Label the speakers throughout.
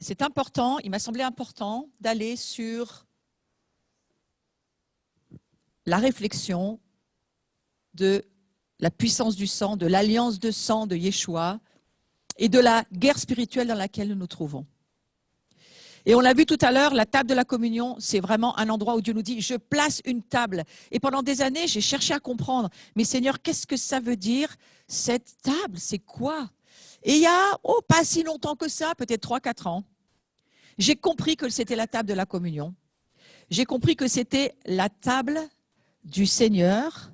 Speaker 1: c'est important, il m'a semblé important d'aller sur la réflexion de la puissance du sang, de l'alliance de sang de Yeshua et de la guerre spirituelle dans laquelle nous nous trouvons. Et on l'a vu tout à l'heure, la table de la communion, c'est vraiment un endroit où Dieu nous dit, je place une table. Et pendant des années, j'ai cherché à comprendre, mais Seigneur, qu'est-ce que ça veut dire, cette table, c'est quoi? Et il y a, pas si longtemps que ça, peut-être 3-4 ans, j'ai compris que c'était la table de la communion. J'ai compris que c'était la table du Seigneur.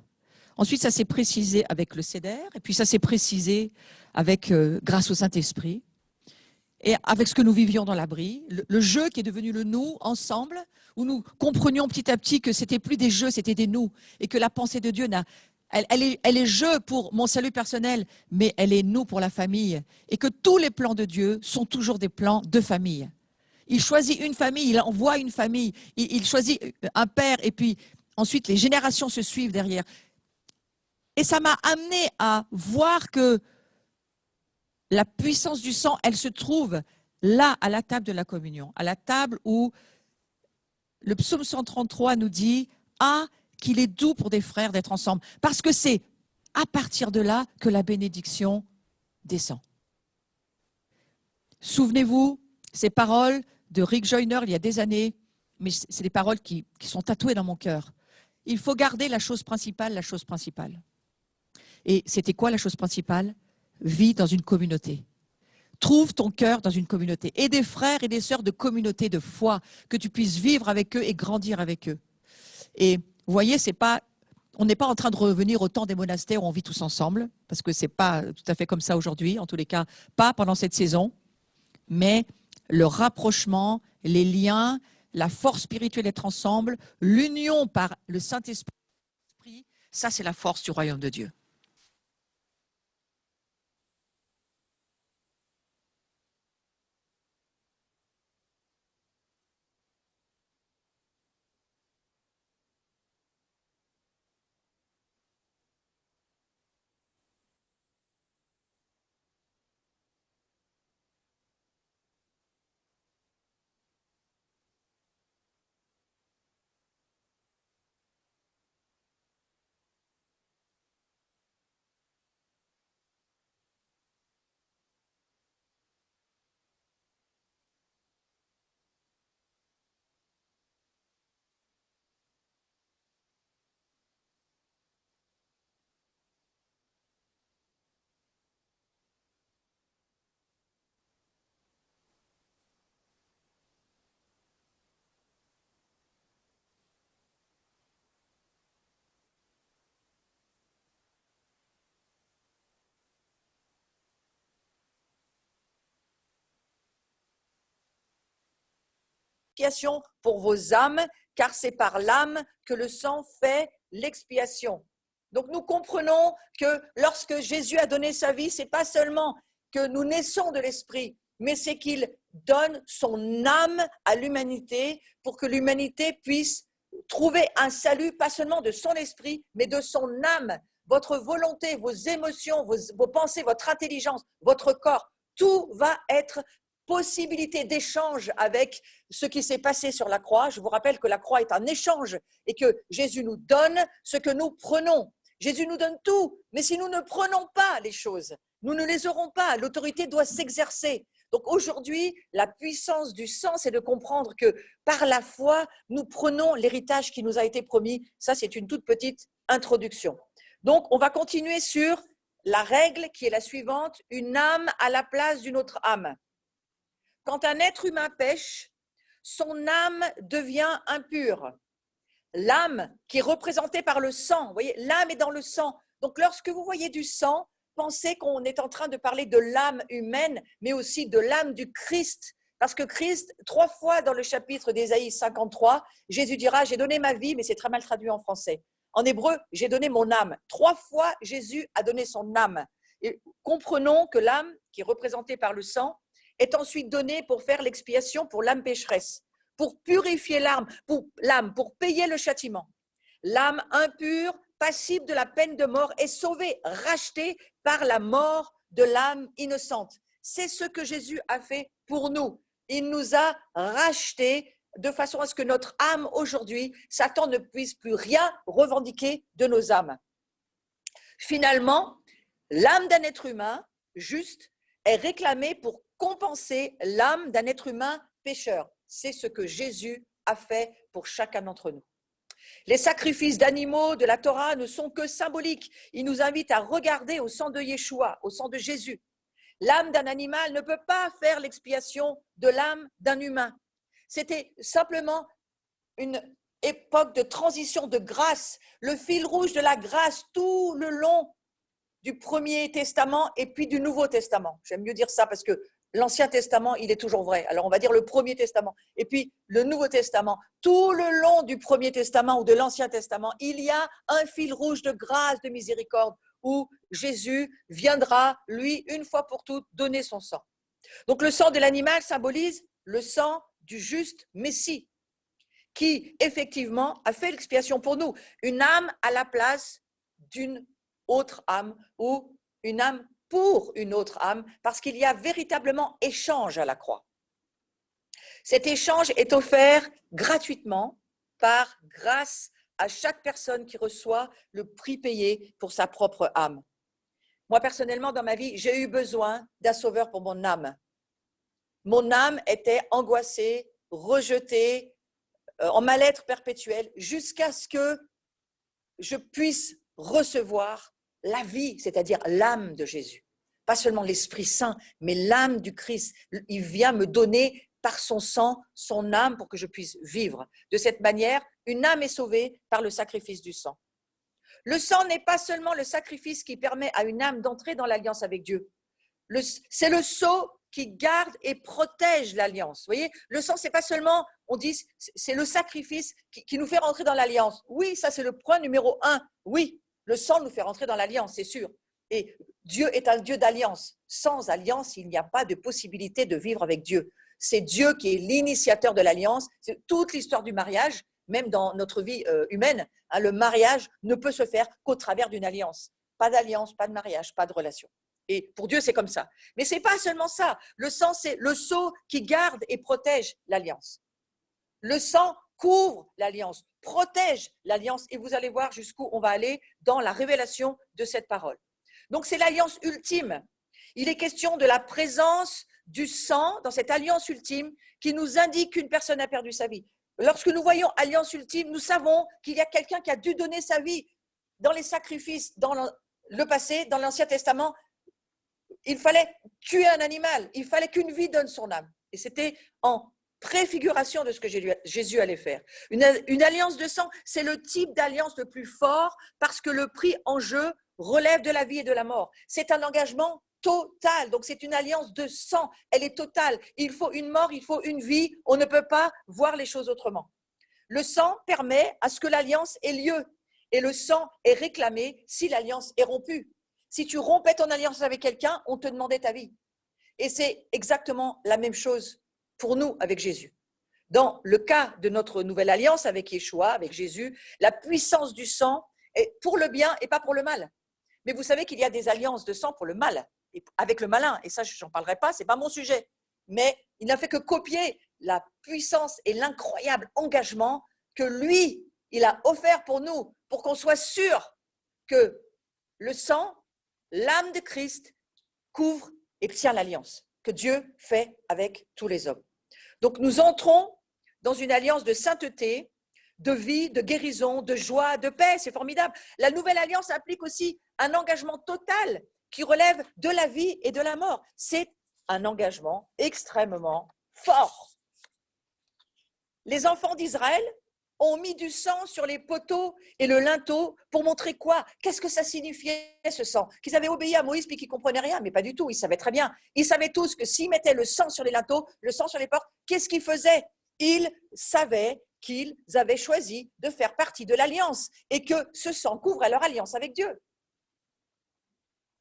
Speaker 1: Ensuite, ça s'est précisé avec le Seder, et puis ça s'est précisé avec, grâce au Saint-Esprit. Et avec ce que nous vivions dans l'abri, le jeu qui est devenu le nous ensemble, où nous comprenions petit à petit que c'était plus des jeux, c'était des nous, et que la pensée de Dieu elle est jeu pour mon salut personnel, mais elle est nous pour la famille, et que tous les plans de Dieu sont toujours des plans de famille. Il choisit une famille, il envoie une famille, il choisit un père, et puis ensuite les générations se suivent derrière. Et ça m'a amené à voir que la puissance du sang, elle se trouve là, à la table de la communion, à la table où le psaume 133 nous dit « Ah, qu'il est doux pour des frères d'être ensemble ». Parce que c'est à partir de là que la bénédiction descend. Souvenez-vous, ces paroles de Rick Joyner il y a des années, mais c'est des paroles qui sont tatouées dans mon cœur. Il faut garder la chose principale, la chose principale. Et c'était quoi la chose principale ? Vis dans une communauté. Trouve ton cœur dans une communauté. Et des frères et des sœurs de communauté de foi, que tu puisses vivre avec eux et grandir avec eux. Et vous voyez, on n'est pas en train de revenir au temps des monastères où on vit tous ensemble, parce que ce n'est pas tout à fait comme ça aujourd'hui, en tous les cas, pas pendant cette saison, mais le rapprochement, les liens, la force spirituelle d'être ensemble, l'union par le Saint-Esprit, ça c'est la force du royaume de Dieu. Pour vos âmes, car c'est par l'âme que le sang fait l'expiation. Donc nous comprenons que lorsque Jésus a donné sa vie, c'est pas seulement que nous naissons de l'esprit, mais c'est qu'il donne son âme à l'humanité pour que l'humanité puisse trouver un salut, pas seulement de son esprit, mais de son âme. Votre volonté, vos émotions, vos pensées, votre intelligence, votre corps, tout va être possibilité d'échange avec ce qui s'est passé sur la croix. Je vous rappelle que la croix est un échange et que Jésus nous donne ce que nous prenons. Jésus nous donne tout, mais si nous ne prenons pas les choses, nous ne les aurons pas. L'autorité doit s'exercer. Donc aujourd'hui, la puissance du sang, c'est de comprendre que par la foi, nous prenons l'héritage qui nous a été promis. Ça, c'est une toute petite introduction. Donc, on va continuer sur la règle qui est la suivante, une âme à la place d'une autre âme. Quand un être humain pêche, son âme devient impure. L'âme qui est représentée par le sang, vous voyez, l'âme est dans le sang. Donc, lorsque vous voyez du sang, pensez qu'on est en train de parler de l'âme humaine, mais aussi de l'âme du Christ. Parce que Christ, 3 fois dans le chapitre d'Ésaïe 53, Jésus dira « J'ai donné ma vie », mais c'est très mal traduit en français. En hébreu, « J'ai donné mon âme ». 3 fois, Jésus a donné son âme. Et comprenons que l'âme, qui est représentée par le sang, est ensuite donnée pour faire l'expiation pour l'âme pécheresse, pour purifier l'âme, pour payer le châtiment. L'âme impure, passible de la peine de mort, est sauvée, rachetée par la mort de l'âme innocente. C'est ce que Jésus a fait pour nous. Il nous a rachetés de façon à ce que notre âme aujourd'hui, Satan ne puisse plus rien revendiquer de nos âmes. Finalement, l'âme d'un être humain juste est réclamée pour compenser l'âme d'un être humain pécheur. C'est ce que Jésus a fait pour chacun d'entre nous. Les sacrifices d'animaux de la Torah ne sont que symboliques. Ils nous invitent à regarder au sang de Yeshua, au sang de Jésus. L'âme d'un animal ne peut pas faire l'expiation de l'âme d'un humain. C'était simplement une époque de transition de grâce, le fil rouge de la grâce tout le long du Premier Testament et puis du Nouveau Testament. J'aime mieux dire ça parce que l'Ancien Testament, il est toujours vrai. Alors, on va dire le Premier Testament. Et puis, le Nouveau Testament. Tout le long du Premier Testament ou de l'Ancien Testament, il y a un fil rouge de grâce, de miséricorde, où Jésus viendra, lui, une fois pour toutes, donner son sang. Donc, le sang de l'animal symbolise le sang du juste Messie, qui, effectivement, a fait l'expiation pour nous. Une âme à la place d'une autre âme ou une âme pour une autre âme, parce qu'il y a véritablement échange à la croix. Cet échange est offert gratuitement par grâce à chaque personne qui reçoit le prix payé pour sa propre âme. Moi, personnellement, dans ma vie, j'ai eu besoin d'un sauveur pour mon âme. Mon âme était angoissée, rejetée, en mal-être perpétuel, jusqu'à ce que je puisse recevoir la vie, c'est-à-dire l'âme de Jésus. Pas seulement l'Esprit Saint, mais l'âme du Christ. Il vient me donner par son sang, son âme pour que je puisse vivre. De cette manière, une âme est sauvée par le sacrifice du sang. Le sang n'est pas seulement le sacrifice qui permet à une âme d'entrer dans l'alliance avec Dieu. C'est le sceau qui garde et protège l'alliance. Vous voyez, le sang, c'est pas seulement, on dit, c'est le sacrifice qui nous fait rentrer dans l'alliance. Oui, ça c'est le point numéro 1. Oui, le sang nous fait rentrer dans l'alliance, c'est sûr. Et Dieu est un Dieu d'alliance. Sans alliance, il n'y a pas de possibilité de vivre avec Dieu. C'est Dieu qui est l'initiateur de l'alliance. C'est toute l'histoire du mariage, même dans notre vie humaine. Le mariage ne peut se faire qu'au travers d'une alliance. Pas d'alliance, pas de mariage, pas de relation. Et pour Dieu, c'est comme ça. Mais ce n'est pas seulement ça. Le sang, c'est le sceau qui garde et protège l'alliance. Le sang couvre l'alliance, protège l'alliance. Et vous allez voir jusqu'où on va aller dans la révélation de cette parole. Donc, c'est l'alliance ultime. Il est question de la présence du sang dans cette alliance ultime qui nous indique qu'une personne a perdu sa vie. Lorsque nous voyons alliance ultime, nous savons qu'il y a quelqu'un qui a dû donner sa vie dans les sacrifices, dans le passé, dans l'Ancien Testament. Il fallait tuer un animal, il fallait qu'une vie donne son âme. Et c'était en préfiguration de ce que Jésus allait faire. Une alliance de sang, c'est le type d'alliance le plus fort parce que le prix en jeu relève de la vie et de la mort. C'est un engagement total, donc c'est une alliance de sang, elle est totale. Il faut une mort, il faut une vie, on ne peut pas voir les choses autrement. Le sang permet à ce que l'alliance ait lieu et le sang est réclamé si l'alliance est rompue. Si tu rompais ton alliance avec quelqu'un, on te demandait ta vie. Et c'est exactement la même chose pour nous avec Jésus. Dans le cas de notre nouvelle alliance avec Yeshua, avec Jésus, la puissance du sang est pour le bien et pas pour le mal. Mais vous savez qu'il y a des alliances de sang pour le mal, avec le malin. Et ça, je n'en parlerai pas, ce n'est pas mon sujet. Mais il n'a fait que copier la puissance et l'incroyable engagement que lui, il a offert pour nous, pour qu'on soit sûr que le sang, l'âme de Christ couvre et tient l'alliance que Dieu fait avec tous les hommes. Donc nous entrons dans une alliance de sainteté, de vie, de guérison, de joie, de paix, c'est formidable. La nouvelle alliance implique aussi un engagement total qui relève de la vie et de la mort. C'est un engagement extrêmement fort. Les enfants d'Israël ont mis du sang sur les poteaux et le linteau pour montrer quoi? Qu'est-ce que ça signifiait ce sang? Qu'ils avaient obéi à Moïse puis qu'ils ne comprenaient rien, mais pas du tout, ils savaient très bien. Ils savaient tous que s'ils mettaient le sang sur les linteaux, le sang sur les portes, qu'est-ce qu'ils faisaient? Ils savaient qu'ils avaient choisi de faire partie de l'alliance et que ce sang couvrait leur alliance avec Dieu.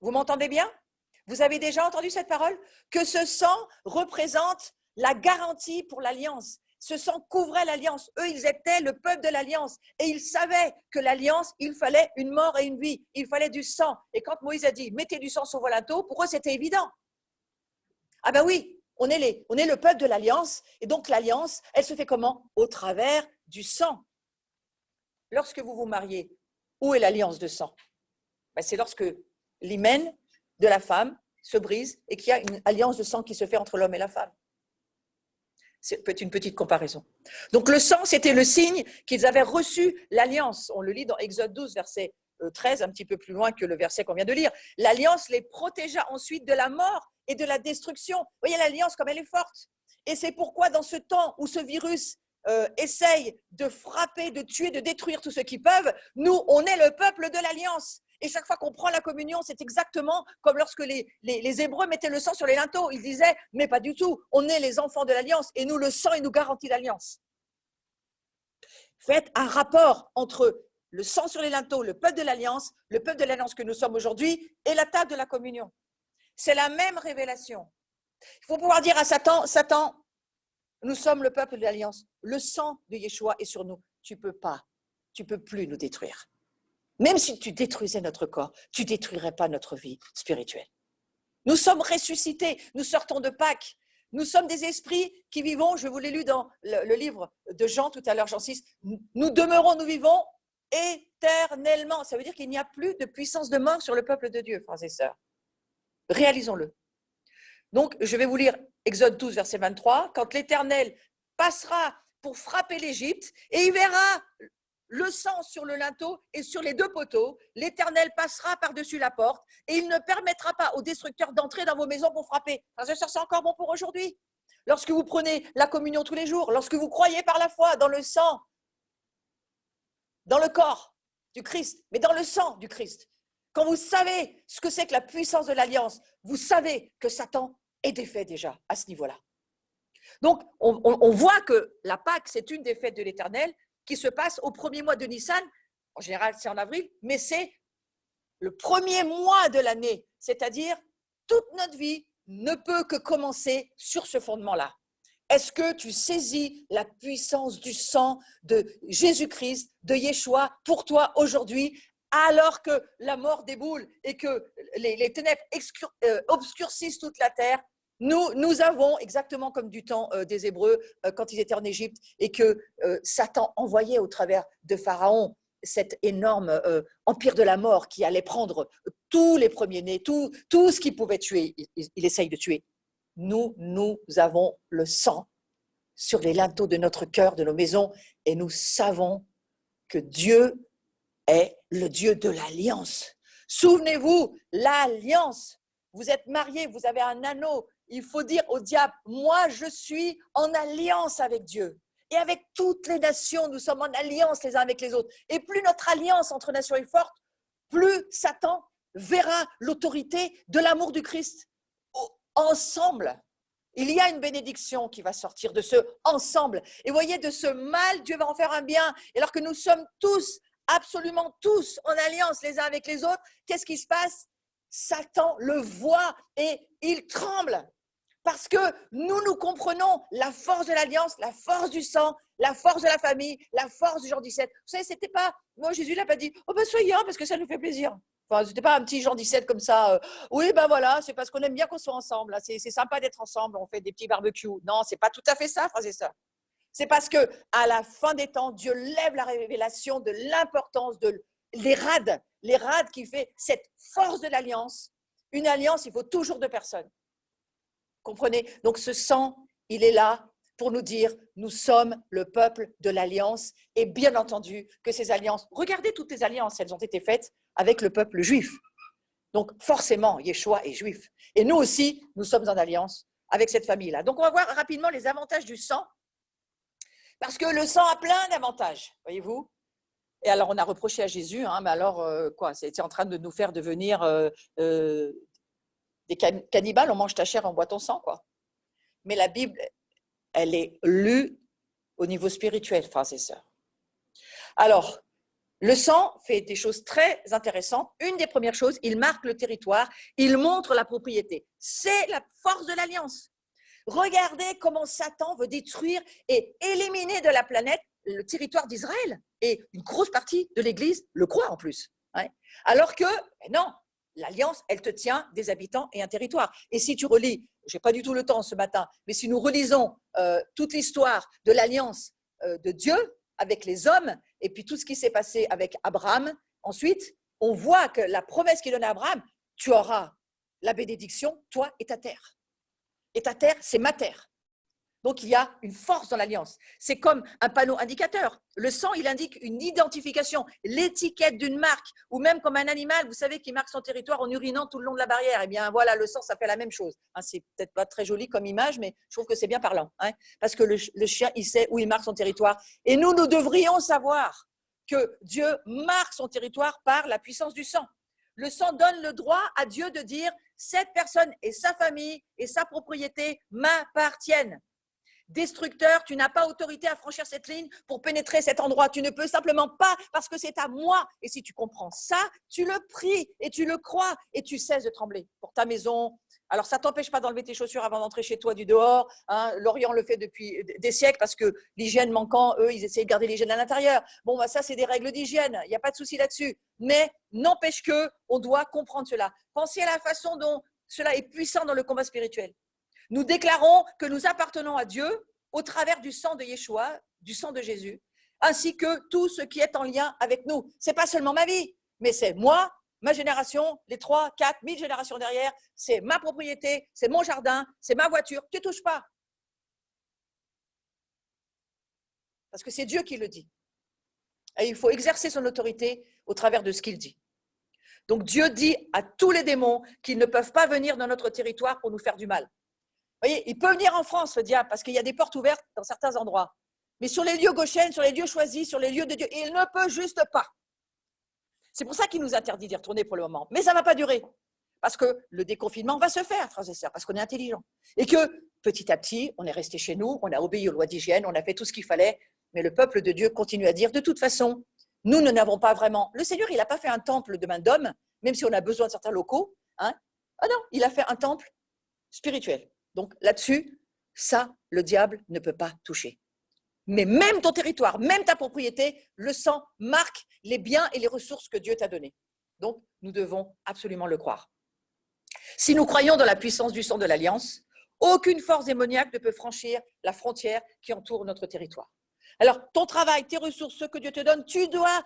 Speaker 1: Vous m'entendez bien? Vous avez déjà entendu cette parole? Que ce sang représente la garantie pour l'alliance. Ce sang couvrait l'alliance. Eux, ils étaient le peuple de l'alliance. Et ils savaient que l'alliance, il fallait une mort et une vie. Il fallait du sang. Et quand Moïse a dit, mettez du sang sur vos linteaux, pour eux, c'était évident. Ah ben oui, on est le peuple de l'alliance. Et donc l'alliance, elle se fait comment? Au travers du sang. Lorsque vous vous mariez, où est l'alliance de sang? Ben, c'est lorsque l'hymen de la femme se brise et qu'il y a une alliance de sang qui se fait entre l'homme et la femme. C'est peut-être une petite comparaison. Donc le sang, c'était le signe qu'ils avaient reçu l'alliance. On le lit dans Exode 12, verset 13, un petit peu plus loin que le verset qu'on vient de lire. L'alliance les protégea ensuite de la mort et de la destruction. Vous voyez l'alliance comme elle est forte. Et c'est pourquoi dans ce temps où ce virus essaye de frapper, de tuer, de détruire tout ce qu'ils peuvent, nous, on est le peuple de l'alliance. Et chaque fois qu'on prend la communion, c'est exactement comme lorsque les Hébreux mettaient le sang sur les linteaux. Ils disaient, mais pas du tout, on est les enfants de l'alliance et nous, le sang, il nous garantit l'alliance. Faites un rapport entre le sang sur les linteaux, le peuple de l'alliance que nous sommes aujourd'hui et la table de la communion. C'est la même révélation. Il faut pouvoir dire à Satan, Satan, nous sommes le peuple de l'alliance. Le sang de Yeshua est sur nous. Tu peux plus nous détruire. Même si tu détruisais notre corps, tu ne détruirais pas notre vie spirituelle. Nous sommes ressuscités, nous sortons de Pâques. Nous sommes des esprits qui vivons, je vous l'ai lu dans le livre de Jean tout à l'heure, Jean 6, nous demeurons, nous vivons éternellement. Ça veut dire qu'il n'y a plus de puissance de mort sur le peuple de Dieu, frères et sœurs. Réalisons-le. Donc, je vais vous lire Exode 12, verset 23. Quand l'Éternel passera pour frapper l'Égypte et il verra le sang sur le linteau et sur les deux poteaux, l'Éternel passera par-dessus la porte et il ne permettra pas aux destructeurs d'entrer dans vos maisons pour frapper. Frères et sœurs, c'est encore bon pour aujourd'hui. Lorsque vous prenez la communion tous les jours, lorsque vous croyez par la foi dans le sang, dans le corps du Christ, mais dans le sang du Christ, quand vous savez ce que c'est que la puissance de l'alliance, vous savez que Satan est défait déjà à ce niveau-là. Donc, on voit que la Pâque, c'est une des fêtes de l'Éternel qui se passe au premier mois de Nissan. En général, c'est en avril, mais c'est le premier mois de l'année. C'est-à-dire, toute notre vie ne peut que commencer sur ce fondement-là. Est-ce que tu saisis la puissance du sang de Jésus-Christ, de Yeshua, pour toi aujourd'hui, alors que la mort déboule et que les ténèbres obscurcissent toute la terre? Nous avons, exactement comme du temps des Hébreux, quand ils étaient en Égypte, et que Satan envoyait au travers de Pharaon cet énorme empire de la mort qui allait prendre tous les premiers-nés, tout ce qu'il pouvait tuer, il essaye de tuer. Nous avons le sang sur les linteaux de notre cœur, de nos maisons, et nous savons que Dieu est le Dieu de l'alliance. Souvenez-vous, l'alliance. Vous êtes mariés, vous avez un anneau. Il faut dire au diable, moi je suis en alliance avec Dieu. Et avec toutes les nations, nous sommes en alliance les uns avec les autres. Et plus notre alliance entre nations est forte, plus Satan verra l'autorité de l'amour du Christ. Ensemble, il y a une bénédiction qui va sortir de ce ensemble. Et voyez, de ce mal, Dieu va en faire un bien. Et alors que nous sommes tous, absolument tous, en alliance les uns avec les autres, qu'est-ce qui se passe? Satan le voit et il tremble. Parce que nous comprenons la force de l'alliance, la force du sang, la force de la famille, la force du Jean 17. Vous savez, c'était pas, moi Jésus l'a pas dit, oh ben soyez parce que ça nous fait plaisir. Enfin, c'était pas un petit Jean 17 comme ça, oui ben voilà, c'est parce qu'on aime bien qu'on soit ensemble, c'est sympa d'être ensemble, on fait des petits barbecues. Non, c'est pas tout à fait ça, frères et sœurs. C'est parce que à la fin des temps, Dieu lève la révélation de l'importance de les rades qui fait cette force de l'alliance. Une alliance, il faut toujours deux personnes. Comprenez? Donc ce sang, il est là pour nous dire, nous sommes le peuple de l'alliance et bien entendu que ces alliances, regardez toutes les alliances, elles ont été faites avec le peuple juif. Donc forcément, Yeshua est juif. Et nous aussi, nous sommes en alliance avec cette famille-là. Donc on va voir rapidement les avantages du sang, parce que le sang a plein d'avantages, voyez-vous. Et alors on a reproché à Jésus, mais alors quoi, c'est en train de nous faire devenir des cannibales, on mange ta chair, on boit ton sang, quoi. Mais la Bible, elle est lue au niveau spirituel, frères et sœurs. Alors, le sang fait des choses très intéressantes. Une des premières choses, il marque le territoire, il montre la propriété. C'est la force de l'alliance. Regardez comment Satan veut détruire et éliminer de la planète le territoire d'Israël. Et une grosse partie de l'Église le croit en plus. Ouais. Alors que, non, L'alliance, elle te tient des habitants et un territoire. Et si tu relis, je n'ai pas du tout le temps ce matin, mais si nous relisons toute l'histoire de l'alliance de Dieu avec les hommes, et puis tout ce qui s'est passé avec Abraham, ensuite, on voit que la promesse qu'il donne à Abraham, tu auras la bénédiction, toi et ta terre. Et ta terre, c'est ma terre. Donc, il y a une force dans l'alliance. C'est comme un panneau indicateur. Le sang, il indique une identification, l'étiquette d'une marque, ou même comme un animal, vous savez, qui marque son territoire en urinant tout le long de la barrière. Eh bien, voilà, le sang, ça fait la même chose. Hein, c'est peut-être pas très joli comme image, mais je trouve que c'est bien parlant. Hein, parce que le chien, il sait où il marque son territoire. Et nous, nous devrions savoir que Dieu marque son territoire par la puissance du sang. Le sang donne le droit à Dieu de dire « cette personne et sa famille et sa propriété m'appartiennent ». Destructeur, tu n'as pas autorité à franchir cette ligne pour pénétrer cet endroit. Tu ne peux simplement pas parce que c'est à moi. Et si tu comprends ça, tu le pries et tu le crois et tu cesses de trembler pour ta maison. Alors, ça ne t'empêche pas d'enlever tes chaussures avant d'entrer chez toi du dehors. Hein. L'Orient le fait depuis des siècles parce que l'hygiène manquant, eux, ils essaient de garder l'hygiène à l'intérieur. Bon, bah, ça, c'est des règles d'hygiène. Il n'y a pas de souci là-dessus. Mais n'empêche qu'on doit comprendre cela. Pensez à la façon dont cela est puissant dans le combat spirituel. Nous déclarons que nous appartenons à Dieu au travers du sang de Yeshua, du sang de Jésus, ainsi que tout ce qui est en lien avec nous. Ce n'est pas seulement ma vie, mais c'est moi, ma génération, les 3, 4, 1000 générations derrière, c'est ma propriété, c'est mon jardin, c'est ma voiture. Tu ne touches pas. Parce que c'est Dieu qui le dit. Et il faut exercer son autorité au travers de ce qu'il dit. Donc Dieu dit à tous les démons qu'ils ne peuvent pas venir dans notre territoire pour nous faire du mal. Vous voyez, il peut venir en France, le diable, parce qu'il y a des portes ouvertes dans certains endroits. Mais sur les lieux Goshen, sur les lieux choisis, sur les lieux de Dieu, il ne peut juste pas. C'est pour ça qu'il nous interdit d'y retourner pour le moment. Mais ça ne va pas durer. Parce que le déconfinement va se faire, frères et sœurs, parce qu'on est intelligent. Et que, petit à petit, on est resté chez nous, on a obéi aux lois d'hygiène, on a fait tout ce qu'il fallait, mais le peuple de Dieu continue à dire, de toute façon, nous n'avons pas vraiment… Le Seigneur, il n'a pas fait un temple de main d'homme, même si on a besoin de certains locaux. Hein. Ah non, il a fait un temple spirituel. Donc là-dessus, ça, le diable ne peut pas toucher. Mais même ton territoire, même ta propriété, le sang marque les biens et les ressources que Dieu t'a donnés. Donc, nous devons absolument le croire. Si nous croyons dans la puissance du sang de l'Alliance, aucune force démoniaque ne peut franchir la frontière qui entoure notre territoire. Alors, ton travail, tes ressources, ce que Dieu te donne, tu dois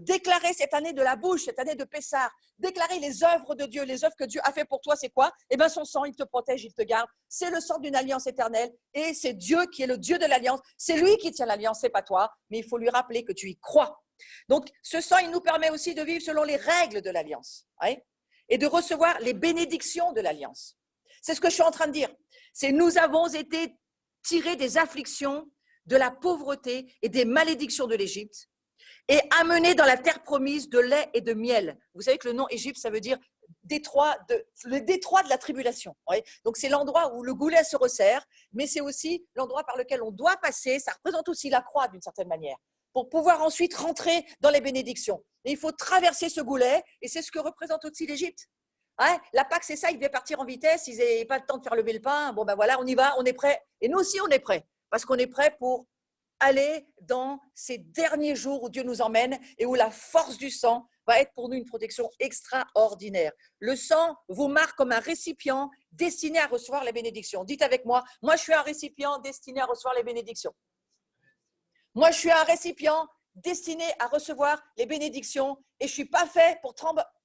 Speaker 1: déclarer cette année de la bouche, cette année de Pessah, déclarer les œuvres de Dieu, les œuvres que Dieu a fait pour toi, c'est quoi? Eh bien, son sang, il te protège, il te garde. C'est le sang d'une alliance éternelle et c'est Dieu qui est le Dieu de l'alliance. C'est lui qui tient l'alliance, c'est pas toi, mais il faut lui rappeler que tu y crois. Donc, ce sang, il nous permet aussi de vivre selon les règles de l'alliance, ouais, et de recevoir les bénédictions de l'alliance. C'est ce que je suis en train de dire. C'est nous avons été tirés des afflictions, de la pauvreté et des malédictions de l'Égypte et amenés dans la terre promise de lait et de miel. Vous savez que le nom Égypte, ça veut dire le détroit de la tribulation. Ouais. Donc, c'est l'endroit où le goulet se resserre, mais c'est aussi l'endroit par lequel on doit passer. Ça représente aussi la croix d'une certaine manière, pour pouvoir ensuite rentrer dans les bénédictions. Et il faut traverser ce goulet, et c'est ce que représente aussi l'Égypte. Hein, la Pâque, c'est ça, ils devaient partir en vitesse, ils n'avaient pas le temps de faire lever le pain. Bon, ben voilà, on y va, on est prêt. Et nous aussi, on est prêt. Parce qu'on est prêt pour aller dans ces derniers jours où Dieu nous emmène et où la force du sang va être pour nous une protection extraordinaire. Le sang vous marque comme un récipient destiné à recevoir les bénédictions. Dites avec moi, moi je suis un récipient destiné à recevoir les bénédictions. Moi je suis un récipient destiné à recevoir les bénédictions et je ne suis pas fait pour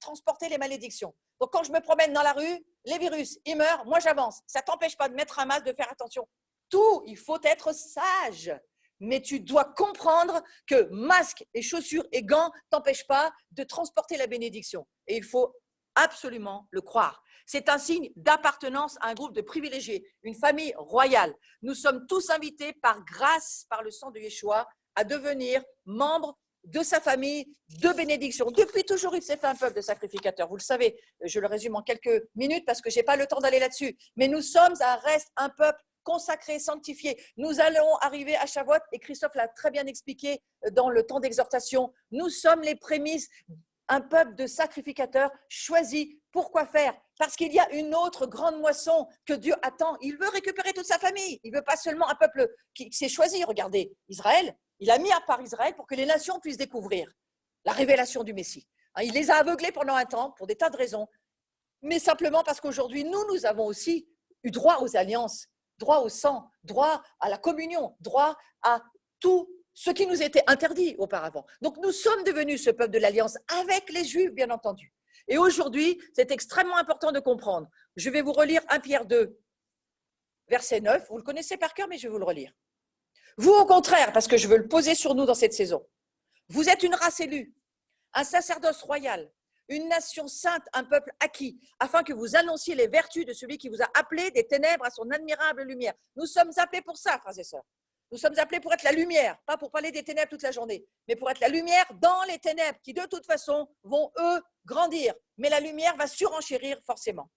Speaker 1: transporter les malédictions. Donc quand je me promène dans la rue, les virus, ils meurent, moi j'avance. Ça ne t'empêche pas de mettre un masque, de faire attention. Tout, il faut être sage. Mais tu dois comprendre que masque et chaussures et gants ne t'empêchent pas de transporter la bénédiction. Et il faut absolument le croire. C'est un signe d'appartenance à un groupe de privilégiés, une famille royale. Nous sommes tous invités par grâce, par le sang de Yeshua, à devenir membres de sa famille de bénédiction. Depuis toujours, il s'est fait un peuple de sacrificateurs. Vous le savez, je le résume en quelques minutes parce que je n'ai pas le temps d'aller là-dessus. Mais nous sommes un peuple consacré, sanctifié. Nous allons arriver à Shavuot et Christophe l'a très bien expliqué dans le temps d'exhortation. Nous sommes les prémices, un peuple de sacrificateurs choisis. Pourquoi faire? Parce qu'il y a une autre grande moisson que Dieu attend. Il veut récupérer toute sa famille. Il ne veut pas seulement un peuple qui s'est choisi. Regardez, Israël, il a mis à part Israël pour que les nations puissent découvrir la révélation du Messie. Il les a aveuglés pendant un temps pour des tas de raisons, mais simplement parce qu'aujourd'hui, nous avons aussi eu droit aux alliances, droit au sang, droit à la communion, droit à tout ce qui nous était interdit auparavant. Donc, nous sommes devenus ce peuple de l'alliance avec les Juifs, bien entendu. Et aujourd'hui, c'est extrêmement important de comprendre. Je vais vous relire 1 Pierre 2, verset 9. Vous le connaissez par cœur, mais je vais vous le relire. Vous, au contraire, parce que je veux le poser sur nous dans cette saison, vous êtes une race élue, un sacerdoce royal, une nation sainte, un peuple acquis, afin que vous annonciez les vertus de celui qui vous a appelé des ténèbres à son admirable lumière. Nous sommes appelés pour ça, frères et sœurs. Nous sommes appelés pour être la lumière, pas pour parler des ténèbres toute la journée, mais pour être la lumière dans les ténèbres qui, de toute façon, vont, eux, grandir. Mais la lumière va surenchérir forcément.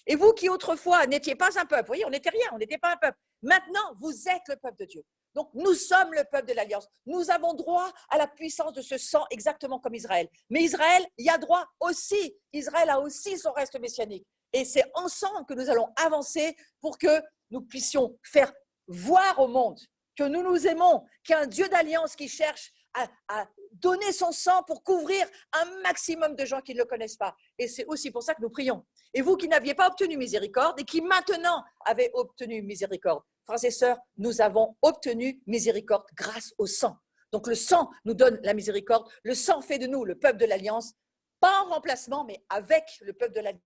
Speaker 1: Et vous qui autrefois n'étiez pas un peuple, vous voyez, on n'était rien, on n'était pas un peuple. Maintenant, vous êtes le peuple de Dieu. Donc, nous sommes le peuple de l'Alliance. Nous avons droit à la puissance de ce sang exactement comme Israël. Mais Israël y a droit aussi. Israël a aussi son reste messianique. Et c'est ensemble que nous allons avancer pour que nous puissions faire voir au monde que nous nous aimons, qu'il y a un Dieu d'alliance qui cherche à donner son sang pour couvrir un maximum de gens qui ne le connaissent pas. Et c'est aussi pour ça que nous prions. Et vous qui n'aviez pas obtenu miséricorde et qui maintenant avez obtenu miséricorde, frères et sœurs, nous avons obtenu miséricorde grâce au sang. Donc le sang nous donne la miséricorde. Le sang fait de nous le peuple de l'Alliance, pas en remplacement, mais avec le peuple de l'Alliance.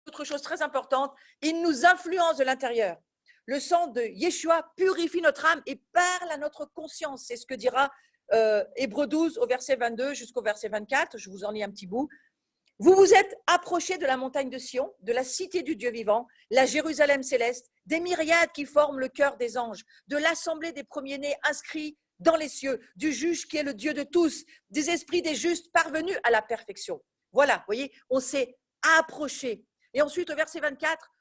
Speaker 1: Autre chose très importante, il nous influence de l'intérieur. Le sang de Yeshua purifie notre âme et parle à notre conscience. C'est ce que dira Hébreux 12 au verset 22 jusqu'au verset 24. Je vous en lis un petit bout. Vous vous êtes approchés de la montagne de Sion, de la cité du Dieu vivant, la Jérusalem céleste, des myriades qui forment le cœur des anges, de l'assemblée des premiers-nés inscrits dans les cieux, du juge qui est le Dieu de tous, des esprits des justes parvenus à la perfection. Voilà, vous voyez, on s'est approché. Et ensuite, au verset 24,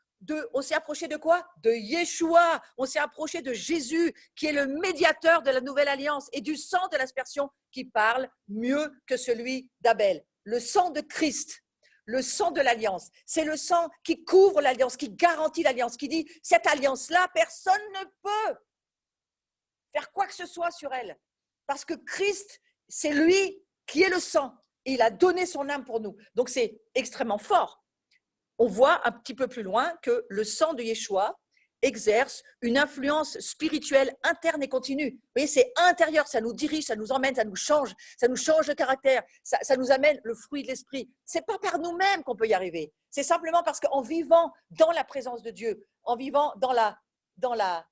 Speaker 1: on s'est approché de quoi? De Yeshua. On s'est approché de Jésus, qui est le médiateur de la nouvelle alliance, et du sang de l'aspersion qui parle mieux que celui d'Abel. Le sang de Christ, le sang de l'alliance, c'est le sang qui couvre l'alliance, qui garantit l'alliance, qui dit cette alliance-là, personne ne peut faire quoi que ce soit sur elle. Parce que Christ, c'est lui qui est le sang. Et il a donné son âme pour nous. Donc c'est extrêmement fort. On voit un petit peu plus loin que le sang de Yeshua exerce une influence spirituelle interne et continue. Vous voyez, c'est intérieur, ça nous dirige, ça nous emmène, ça nous change de caractère, ça nous amène le fruit de l'esprit. C'est pas par nous-mêmes qu'on peut y arriver. C'est simplement parce qu'en vivant dans la présence de Dieu, en vivant dans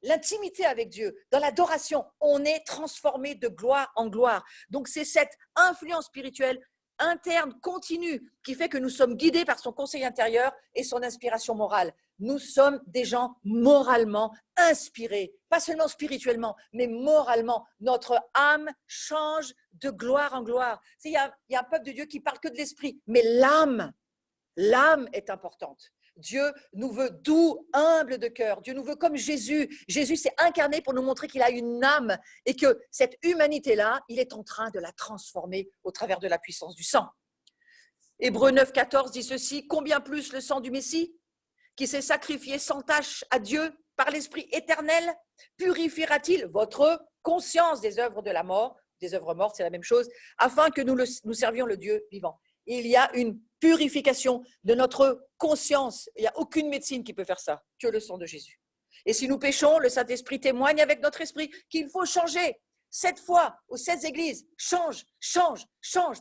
Speaker 1: l'intimité avec Dieu, dans l'adoration, on est transformé de gloire en gloire. Donc c'est cette influence spirituelle interne, continue, qui fait que nous sommes guidés par son conseil intérieur et son inspiration morale. Nous sommes des gens moralement inspirés, pas seulement spirituellement, mais moralement. Notre âme change de gloire en gloire. Il y a un peuple de Dieu qui parle que de l'esprit, mais l'âme est importante. Dieu nous veut doux, humble de cœur. Dieu nous veut comme Jésus. Jésus s'est incarné pour nous montrer qu'il a une âme et que cette humanité-là, il est en train de la transformer au travers de la puissance du sang. Hébreux 9, 14 dit ceci, combien plus le sang du Messie, qui s'est sacrifié sans tache à Dieu par l'Esprit éternel, purifiera-t-il votre conscience des œuvres de la mort, des œuvres mortes, c'est la même chose, afin que nous servions le Dieu vivant. Il y a une purification de notre conscience. Il n'y a aucune médecine qui peut faire ça, que le sang de Jésus. Et si nous péchons, le Saint-Esprit témoigne avec notre esprit qu'il faut changer. 7 fois aux 7 églises, change.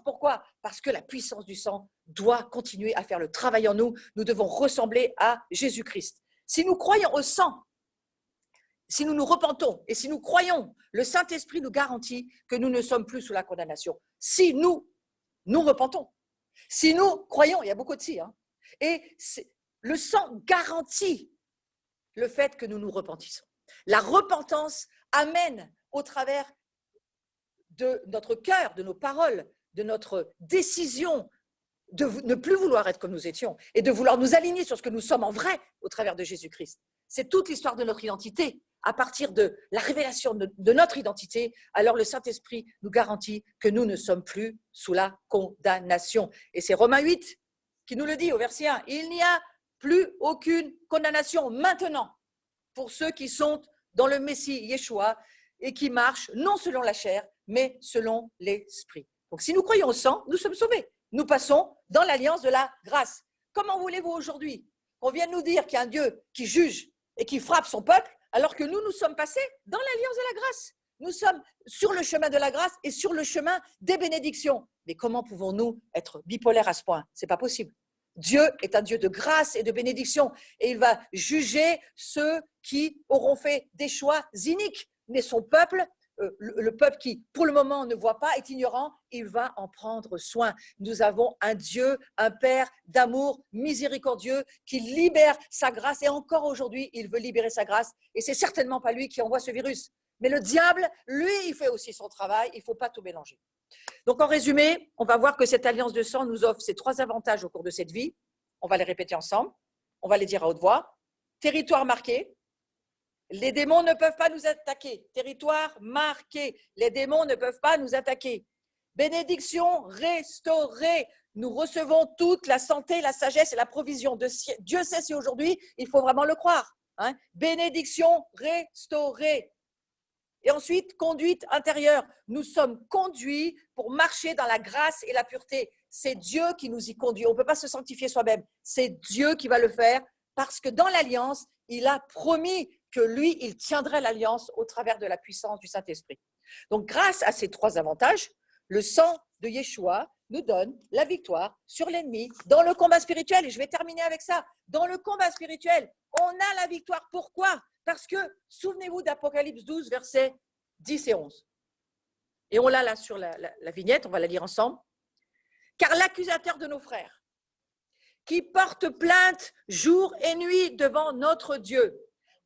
Speaker 1: Pourquoi? Parce que la puissance du sang doit continuer à faire le travail en nous. Nous devons ressembler à Jésus-Christ. Si nous croyons au sang, si nous nous repentons et si nous croyons, le Saint-Esprit nous garantit que nous ne sommes plus sous la condamnation. Si nous repentons. Si nous croyons, il y a beaucoup de si, et le sang garantit le fait que nous nous repentissons. La repentance amène au travers de notre cœur, de nos paroles, de notre décision de ne plus vouloir être comme nous étions et de vouloir nous aligner sur ce que nous sommes en vrai au travers de Jésus-Christ. C'est toute l'histoire de notre identité. À partir de la révélation de notre identité, alors le Saint-Esprit nous garantit que nous ne sommes plus sous la condamnation. Et c'est Romains 8 qui nous le dit au verset 1. Il n'y a plus aucune condamnation maintenant pour ceux qui sont dans le Messie Yeshua, et qui marche non selon la chair, mais selon l'esprit. Donc si nous croyons au sang, nous sommes sauvés. Nous passons dans l'alliance de la grâce. Comment voulez-vous aujourd'hui qu'on vienne nous dire qu'il y a un Dieu qui juge et qui frappe son peuple, alors que nous sommes passés dans l'alliance de la grâce? Nous sommes sur le chemin de la grâce et sur le chemin des bénédictions. Mais comment pouvons-nous être bipolaires à ce point? Ce n'est pas possible. Dieu est un Dieu de grâce et de bénédiction et il va juger ceux qui auront fait des choix iniques. Mais son peuple, le peuple qui, pour le moment, ne voit pas, est ignorant, il va en prendre soin. Nous avons un Dieu, un Père d'amour miséricordieux qui libère sa grâce et encore aujourd'hui, il veut libérer sa grâce et c'est certainement pas lui qui envoie ce virus. Mais le diable, lui, il fait aussi son travail, il ne faut pas tout mélanger. Donc, en résumé, on va voir que cette alliance de sang nous offre ces 3 avantages au cours de cette vie. On va les répéter ensemble, on va les dire à haute voix. Territoire marqué, les démons ne peuvent pas nous attaquer. Territoire marqué, les démons ne peuvent pas nous attaquer. Bénédiction restaurée, nous recevons toute la santé, la sagesse et la provision de Dieu sait si aujourd'hui, il faut vraiment le croire. Hein. Bénédiction restaurée. Et ensuite, conduite intérieure. Nous sommes conduits pour marcher dans la grâce et la pureté. C'est Dieu qui nous y conduit. On ne peut pas se sanctifier soi-même. C'est Dieu qui va le faire parce que dans l'alliance, il a promis que lui, il tiendrait l'alliance au travers de la puissance du Saint-Esprit. Donc, grâce à ces 3 avantages, le sang de Yeshua nous donne la victoire sur l'ennemi dans le combat spirituel. Et je vais terminer avec ça. Dans le combat spirituel, on a la victoire. Pourquoi? Parce que, souvenez-vous d'Apocalypse 12, versets 10 et 11. Et on l'a là sur la vignette, on va la lire ensemble. Car l'accusateur de nos frères, qui porte plainte jour et nuit devant notre Dieu,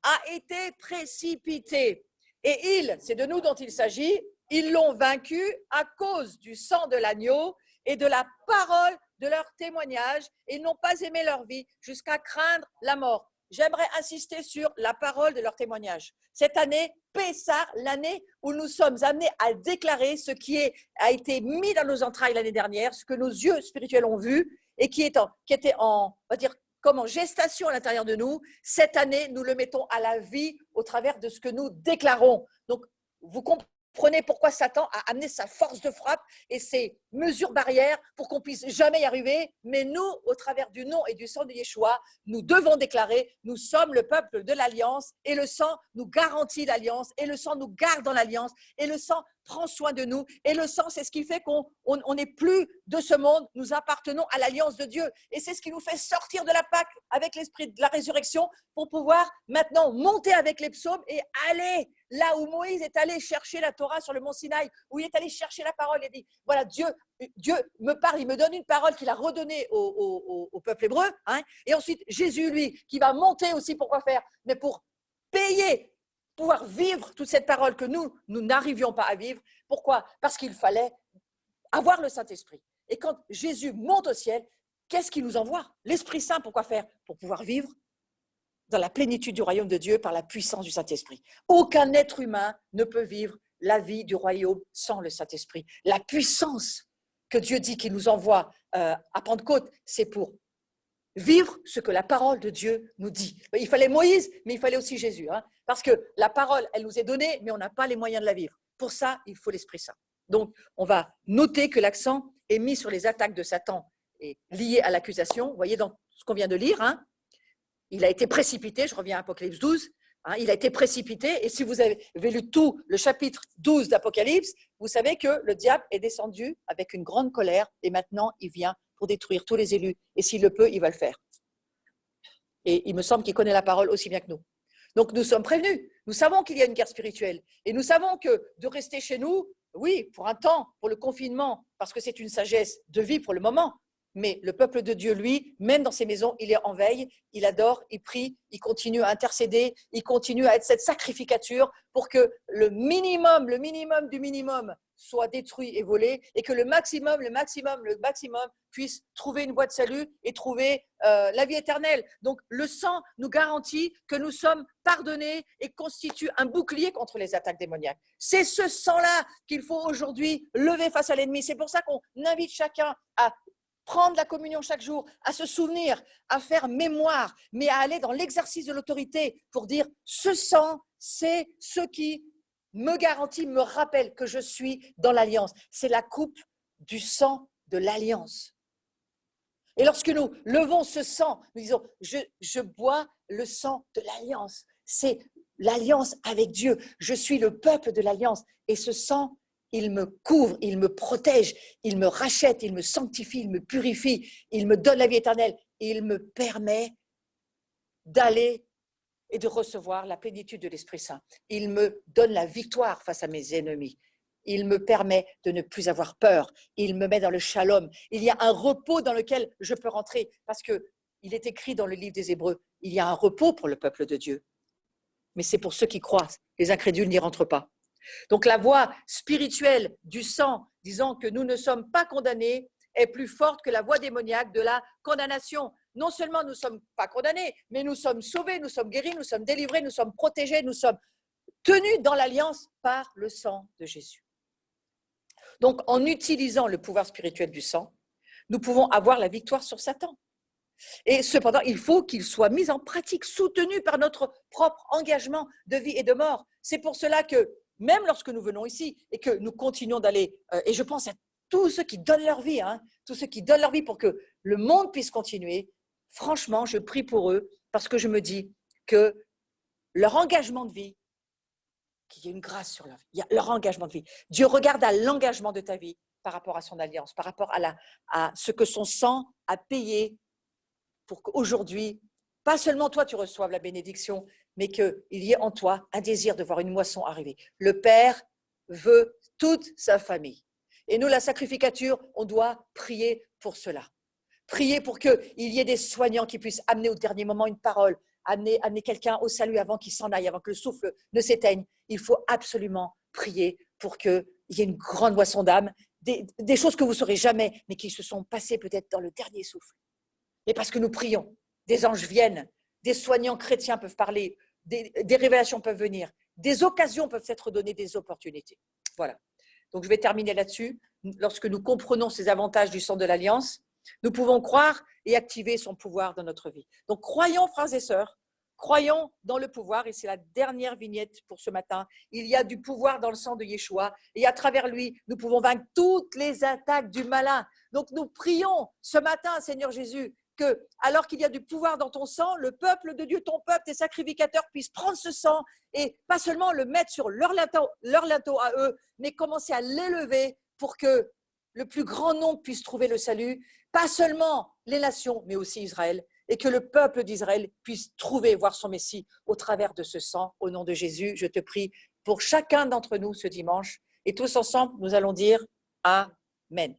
Speaker 1: a été précipité. Et ils, c'est de nous dont il s'agit, ils l'ont vaincu à cause du sang de l'agneau et de la parole de leur témoignage et n'ont pas aimé leur vie jusqu'à craindre la mort. J'aimerais insister sur la parole de leur témoignage. Cette année, Pessah, l'année où nous sommes amenés à déclarer ce qui a été mis dans nos entrailles l'année dernière, ce que nos yeux spirituels ont vu et qui était on va dire, comme en gestation à l'intérieur de nous. Cette année, nous le mettons à la vie au travers de ce que nous déclarons. Donc, vous comprenez pourquoi Satan a amené sa force de frappe et ses mesures barrières pour qu'on puisse jamais y arriver. Mais nous, au travers du nom et du sang de Yeshua, nous devons déclarer, nous sommes le peuple de l'Alliance et le sang nous garantit l'Alliance et le sang nous garde dans l'Alliance et le sang prend soin de nous et le sang, c'est ce qui fait qu'on n'est plus de ce monde, nous appartenons à l'Alliance de Dieu et c'est ce qui nous fait sortir de la Pâque avec l'esprit de la résurrection pour pouvoir maintenant monter avec les psaumes et aller là où Moïse est allé chercher la Torah sur le mont Sinaï, où il est allé chercher la parole et dit, voilà, Dieu me parle, il me donne une parole qu'il a redonnée au peuple hébreu, hein, et ensuite Jésus, lui, qui va monter aussi pour quoi faire, mais pour payer, pouvoir vivre toute cette parole que nous n'arrivions pas à vivre. Pourquoi? Parce qu'il fallait avoir le Saint-Esprit. Et quand Jésus monte au ciel, qu'est-ce qu'il nous envoie? L'Esprit Saint, pour quoi faire? Pour pouvoir vivre dans la plénitude du royaume de Dieu par la puissance du Saint-Esprit. Aucun être humain ne peut vivre la vie du royaume sans le Saint-Esprit. La puissance que Dieu dit qu'il nous envoie à Pentecôte, c'est pour vivre ce que la parole de Dieu nous dit. Il fallait Moïse, mais il fallait aussi Jésus. Hein, parce que la parole, elle nous est donnée, mais on n'a pas les moyens de la vivre. Pour ça, il faut l'Esprit Saint. Donc, on va noter que l'accent est mis sur les attaques de Satan et liées à l'accusation. Vous voyez dans ce qu'on vient de lire, hein, il a été précipité, je reviens à Apocalypse 12, hein, il a été précipité, et si vous avez lu tout le chapitre 12 d'Apocalypse, vous savez que le diable est descendu avec une grande colère, et maintenant il vient pour détruire tous les élus, et s'il le peut, il va le faire. Et il me semble qu'il connaît la parole aussi bien que nous. Donc nous sommes prévenus, nous savons qu'il y a une guerre spirituelle, et nous savons que de rester chez nous, oui, pour un temps, pour le confinement, parce que c'est une sagesse de vie pour le moment, mais le peuple de Dieu, lui, même dans ses maisons, il est en veille, il adore, il prie, il continue à intercéder, il continue à être cette sacrificature pour que le minimum du minimum soit détruit et volé et que le maximum puisse trouver une voie de salut et trouver la vie éternelle. Donc, le sang nous garantit que nous sommes pardonnés et constitue un bouclier contre les attaques démoniaques. C'est ce sang-là qu'il faut aujourd'hui lever face à l'ennemi. C'est pour ça qu'on invite chacun à prendre la communion chaque jour, à se souvenir, à faire mémoire, mais à aller dans l'exercice de l'autorité pour dire ce sang, c'est ce qui me garantit, me rappelle que je suis dans l'alliance. C'est la coupe du sang de l'alliance. Et lorsque nous levons ce sang, nous disons, je bois le sang de l'alliance. C'est l'alliance avec Dieu. Je suis le peuple de l'alliance. Et ce sang, il me couvre, il me protège, il me rachète, il me sanctifie, il me purifie, il me donne la vie éternelle. Il me permet d'aller et de recevoir la plénitude de l'Esprit Saint. Il me donne la victoire face à mes ennemis. Il me permet de ne plus avoir peur. Il me met dans le shalom. Il y a un repos dans lequel je peux rentrer parce qu'il est écrit dans le livre des Hébreux, il y a un repos pour le peuple de Dieu. Mais c'est pour ceux qui croient. Les incrédules n'y rentrent pas. Donc la voix spirituelle du sang disant que nous ne sommes pas condamnés est plus forte que la voix démoniaque de la condamnation. Non seulement nous ne sommes pas condamnés, mais nous sommes sauvés, nous sommes guéris, nous sommes délivrés, nous sommes protégés, nous sommes tenus dans l'alliance par le sang de Jésus. Donc, en utilisant le pouvoir spirituel du sang, nous pouvons avoir la victoire sur Satan. Et cependant, il faut qu'il soit mis en pratique, soutenu par notre propre engagement de vie et de mort. C'est pour cela que, même lorsque nous venons ici et que nous continuons d'aller, et je pense à tous ceux qui donnent leur vie, tous ceux qui donnent leur vie pour que le monde puisse continuer, franchement, je prie pour eux parce que je me dis que leur engagement de vie, qu'il y ait une grâce sur leur vie, il y a leur engagement de vie. Dieu regarde à l'engagement de ta vie par rapport à son alliance, par rapport à ce que son sang a payé pour qu'aujourd'hui, pas seulement toi tu reçoives la bénédiction, mais qu'il y ait en toi un désir de voir une moisson arriver. Le Père veut toute sa famille. Et nous, la sacrificature, on doit prier pour cela. Prier pour qu'il y ait des soignants qui puissent amener au dernier moment une parole, amener quelqu'un au salut avant qu'il s'en aille, avant que le souffle ne s'éteigne. Il faut absolument prier pour qu'il y ait une grande moisson d'âme, des choses que vous ne saurez jamais, mais qui se sont passées peut-être dans le dernier souffle. Et parce que nous prions, des anges viennent, des soignants chrétiens peuvent parler, des révélations peuvent venir, des occasions peuvent être données, des opportunités. Voilà. Donc, je vais terminer là-dessus. Lorsque nous comprenons ces avantages du sang de l'Alliance, nous pouvons croire et activer son pouvoir dans notre vie. Donc, croyons, frères et sœurs, croyons dans le pouvoir. Et c'est la dernière vignette pour ce matin. Il y a du pouvoir dans le sang de Yeshua. Et à travers lui, nous pouvons vaincre toutes les attaques du malin. Donc, nous prions ce matin, Seigneur Jésus, que, alors qu'il y a du pouvoir dans ton sang, le peuple de Dieu, ton peuple, tes sacrificateurs puissent prendre ce sang et pas seulement le mettre sur leur linteau à eux, mais commencer à l'élever pour que le plus grand nombre puisse trouver le salut, pas seulement les nations, mais aussi Israël, et que le peuple d'Israël puisse trouver, voir son Messie au travers de ce sang. Au nom de Jésus, je te prie pour chacun d'entre nous ce dimanche, et tous ensemble, nous allons dire Amen.